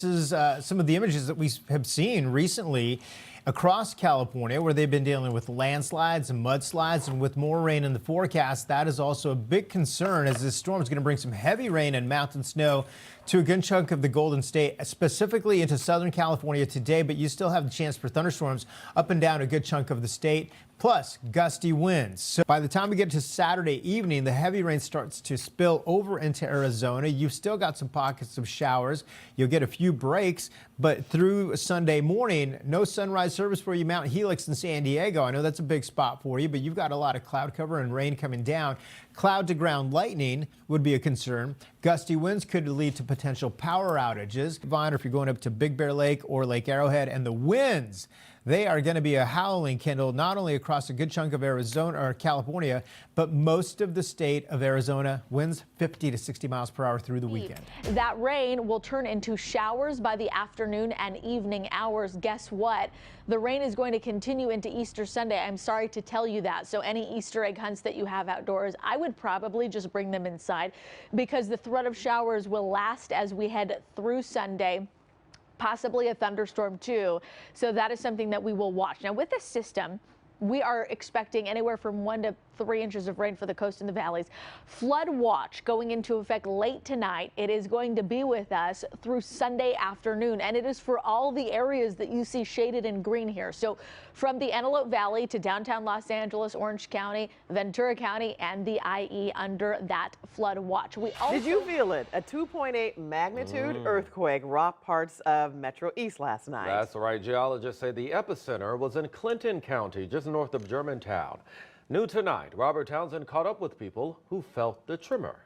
This is some of the images that we have seen recently across California, where they've been dealing with landslides and mudslides, and with more rain in the forecast. That is also a big concern, as this storm is going to bring some heavy rain and mountain snow to a good chunk of the Golden State, specifically into Southern California today. But you still have the chance for thunderstorms up and down a good chunk of the state, plus gusty winds. So by the time we get to Saturday evening, the heavy rain starts to spill over into Arizona. You've still got some pockets of showers. You'll get a few breaks, but through Sunday morning, no sunrise service for you, Mount Helix in San Diego. I know that's a big spot for you, but you've got a lot of cloud cover and rain coming down. Cloud to ground lightning would be a concern. Gusty winds could lead to potential power outages. Or if you're going up to Big Bear Lake or Lake Arrowhead, and the winds, they are going to be a howling, Kendall, not only across a good chunk of Arizona or California, but most of the state of Arizona. Winds 50 to 60 miles per hour through the weekend. That rain will turn into showers by the afternoon and evening hours. Guess what? The rain is going to continue into Easter Sunday. I'm sorry to tell you that. So any Easter egg hunts that you have outdoors, I would probably just bring them inside, because the threat of showers will last as we head through Sunday. Possibly a thunderstorm too. So that is something that we will watch. Now with this system, we are expecting anywhere from 1 to 3 inches of rain for the coast and the valleys. Flood watch going into effect late tonight. It is going to be with us through Sunday afternoon, and it is for all the areas that you see shaded in green here. So from the Antelope Valley to downtown Los Angeles, Orange County, Ventura County, and the IE under that flood watch. Did you feel it? A 2.8 magnitude earthquake rocked parts of Metro East last night. That's right. Geologists say the epicenter was in Clinton County, just north of Germantown. New tonight, Robert Townsend caught up with people who felt the tremor.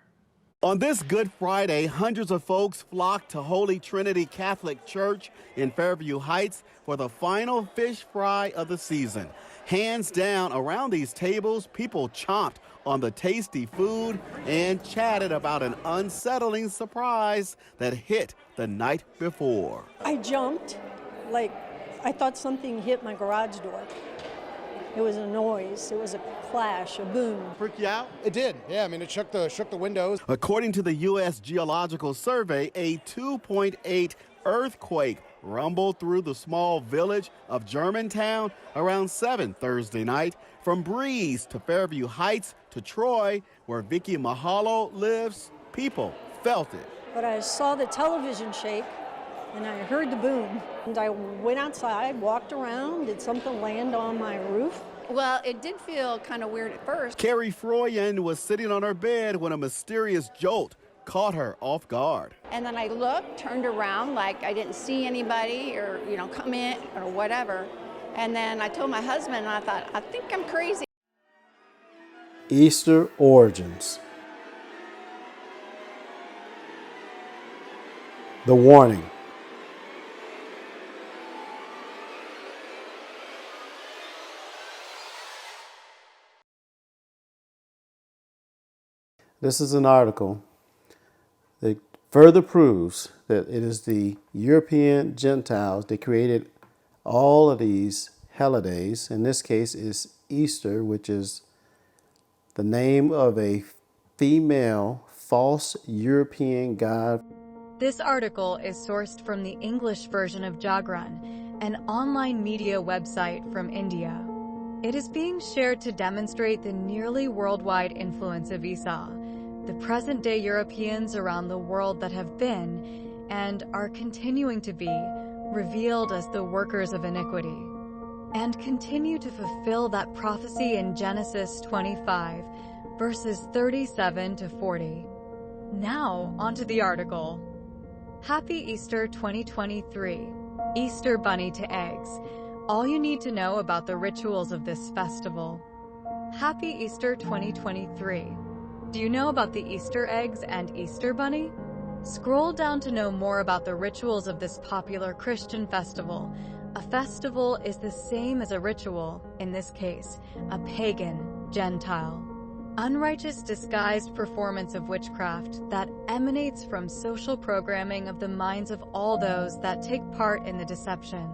On this Good Friday, hundreds of folks flocked to Holy Trinity Catholic Church in Fairview Heights for the final fish fry of the season. Hands down, around these tables, people chomped on the tasty food and chatted about an unsettling surprise that hit the night before. I jumped, like I thought something hit my garage door. It was a noise. It was a clash, a boom. Freak you out? It did. Yeah, I mean, it shook the windows. According to the U.S. Geological Survey, a 2.8 earthquake rumbled through the small village of Germantown around 7 Thursday night. From Breeze to Fairview Heights to Troy, where Vicky Mahalo lives, people felt it. But I saw the television shake, and I heard the boom. And I went outside, walked around. Did something land on my roof? Well, it did feel kind of weird at first. Carrie Froyen was sitting on her bed when a mysterious jolt caught her off guard. And then I looked, turned around like I didn't see anybody or, come in or whatever. And then I told my husband, and I thought, I think I'm crazy. Easter origins. The warning. This is an article that further proves that it is the European Gentiles that created all of these holidays. In this case is Easter, which is the name of a female false European god. This article is sourced from the English version of Jagran, an online media website from India. It is being shared to demonstrate the nearly worldwide influence of Esau, the present-day Europeans around the world that have been, and are continuing to be, revealed as the workers of iniquity, and continue to fulfill that prophecy in Genesis 25, verses 37 to 40. Now, onto the article. Happy Easter 2023. Easter bunny to eggs. All you need to know about the rituals of this festival. Happy Easter 2023. Do you know about the Easter eggs and Easter bunny? Scroll down to know more about the rituals of this popular Christian festival. A festival is the same as a ritual, in this case, a pagan, Gentile, unrighteous disguised performance of witchcraft that emanates from social programming of the minds of all those that take part in the deception.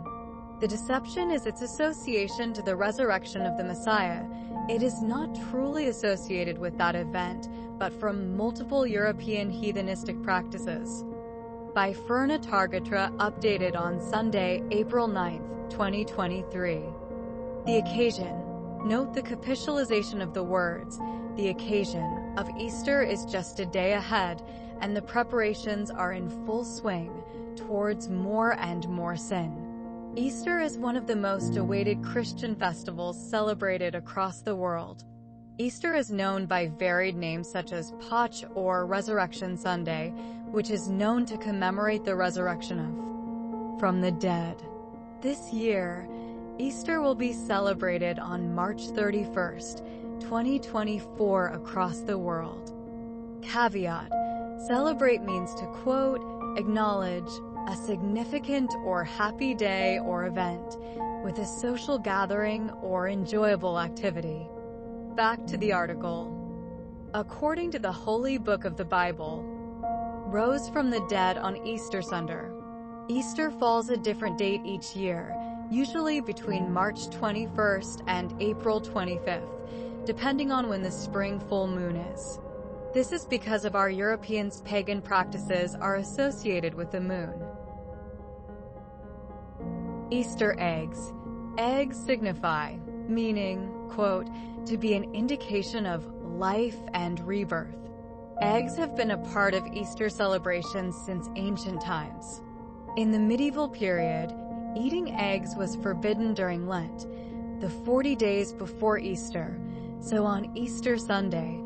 The deception is its association to the resurrection of the Messiah. It is not truly associated with that event, but from multiple European heathenistic practices. by Ferna Targatra, updated on Sunday, April 9th, 2023. The occasion. Note the capitalization of the words. The occasion of Easter is just a day ahead, and the preparations are in full swing towards more and more sin. Easter is one of the most awaited Christian festivals celebrated across the world. Easter is known by varied names such as Pach or Resurrection Sunday, which is known to commemorate the resurrection of from the dead. This year, Easter will be celebrated on March 31st, 2024 across the world. Caveat: celebrate means to quote, acknowledge, a significant or happy day or event with a social gathering or enjoyable activity. Back to the article. According to the Holy Book of the Bible, rose from the dead on Easter Sunday. Easter falls a different date each year, usually between March 21st and April 25th, depending on when the spring full moon is. This is because of our Europeans' pagan practices are associated with the moon. Easter eggs. Eggs signify, meaning, quote, to be an indication of life and rebirth. Eggs have been a part of Easter celebrations since ancient times. In the medieval period, eating eggs was forbidden during Lent, the 40 days before Easter, so on Easter Sunday,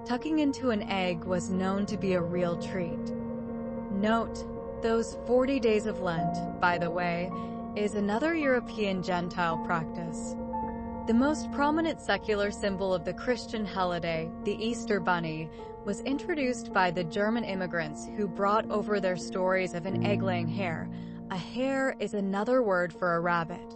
tucking into an egg was known to be a real treat. Note, those 40 days of Lent, by the way, is another European Gentile practice. The most prominent secular symbol of the Christian holiday, the Easter bunny, was introduced by the German immigrants who brought over their stories of an egg-laying hare. A hare is another word for a rabbit.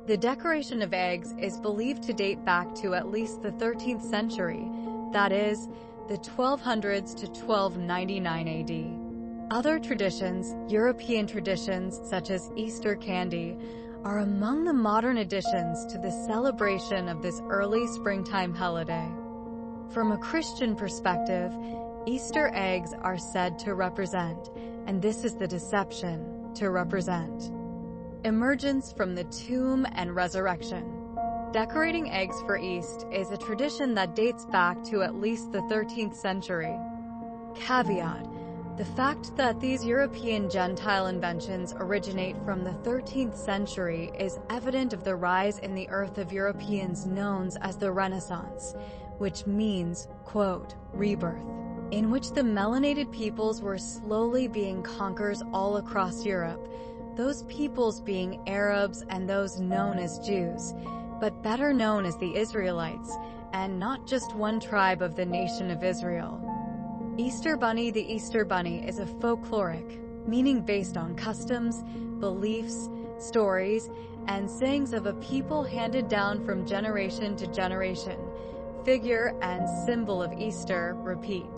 The decoration of eggs is believed to date back to at least the 13th century, that is, the 1200s to 1299 AD. Other traditions, European traditions such as Easter candy, are among the modern additions to the celebration of this early springtime holiday. From a Christian perspective, Easter eggs are said to represent, and this is the deception, to represent, emergence from the tomb and resurrection. Decorating eggs for Easter is a tradition that dates back to at least the 13th century. Caveat: the fact that these European Gentile inventions originate from the 13th century is evident of the rise in the earth of Europeans known as the Renaissance, which means, quote, rebirth, in which the melanated peoples were slowly being conquered all across Europe, those peoples being Arabs and those known as Jews, but better known as the Israelites, and not just one tribe of the nation of Israel. Easter Bunny. The Easter Bunny is a folkloric, meaning based on customs, beliefs, stories, and sayings of a people handed down from generation to generation, figure and symbol of Easter, repeat.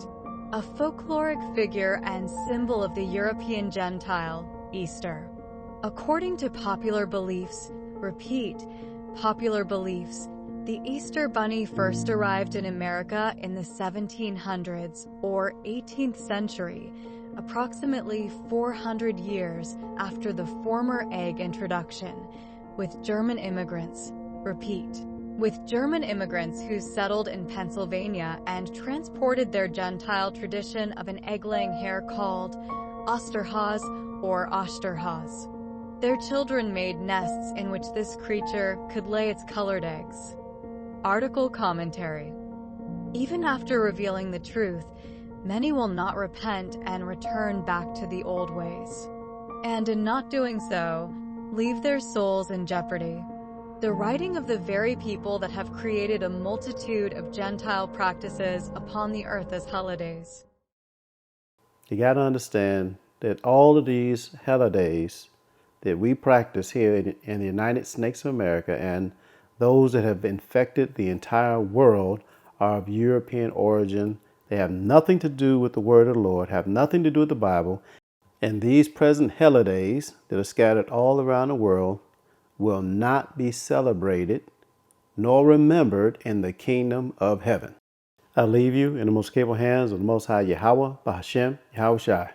A folkloric figure and symbol of the European Gentile, Easter. According to popular beliefs, repeat, popular beliefs, the Easter Bunny first arrived in America in the 1700s or 18th century, approximately 400 years after the former egg introduction, with German immigrants, repeat, with German immigrants who settled in Pennsylvania and transported their Gentile tradition of an egg-laying hare called Osterhase or Osterhase. Their children made nests in which this creature could lay its colored eggs. Article commentary. Even after revealing the truth, many will not repent and return back to the old ways, and in not doing so, leave their souls in jeopardy. The writing of the very people that have created a multitude of Gentile practices upon the earth as holidays. You got to understand that all of these holidays that we practice here in the United States of America and those that have infected the entire world are of European origin. They have nothing to do with the word of the Lord, have nothing to do with the Bible. And these present holidays that are scattered all around the world will not be celebrated nor remembered in the kingdom of heaven. I leave you in the most capable hands of the Most High Yahweh, Bahashem, Yahushai.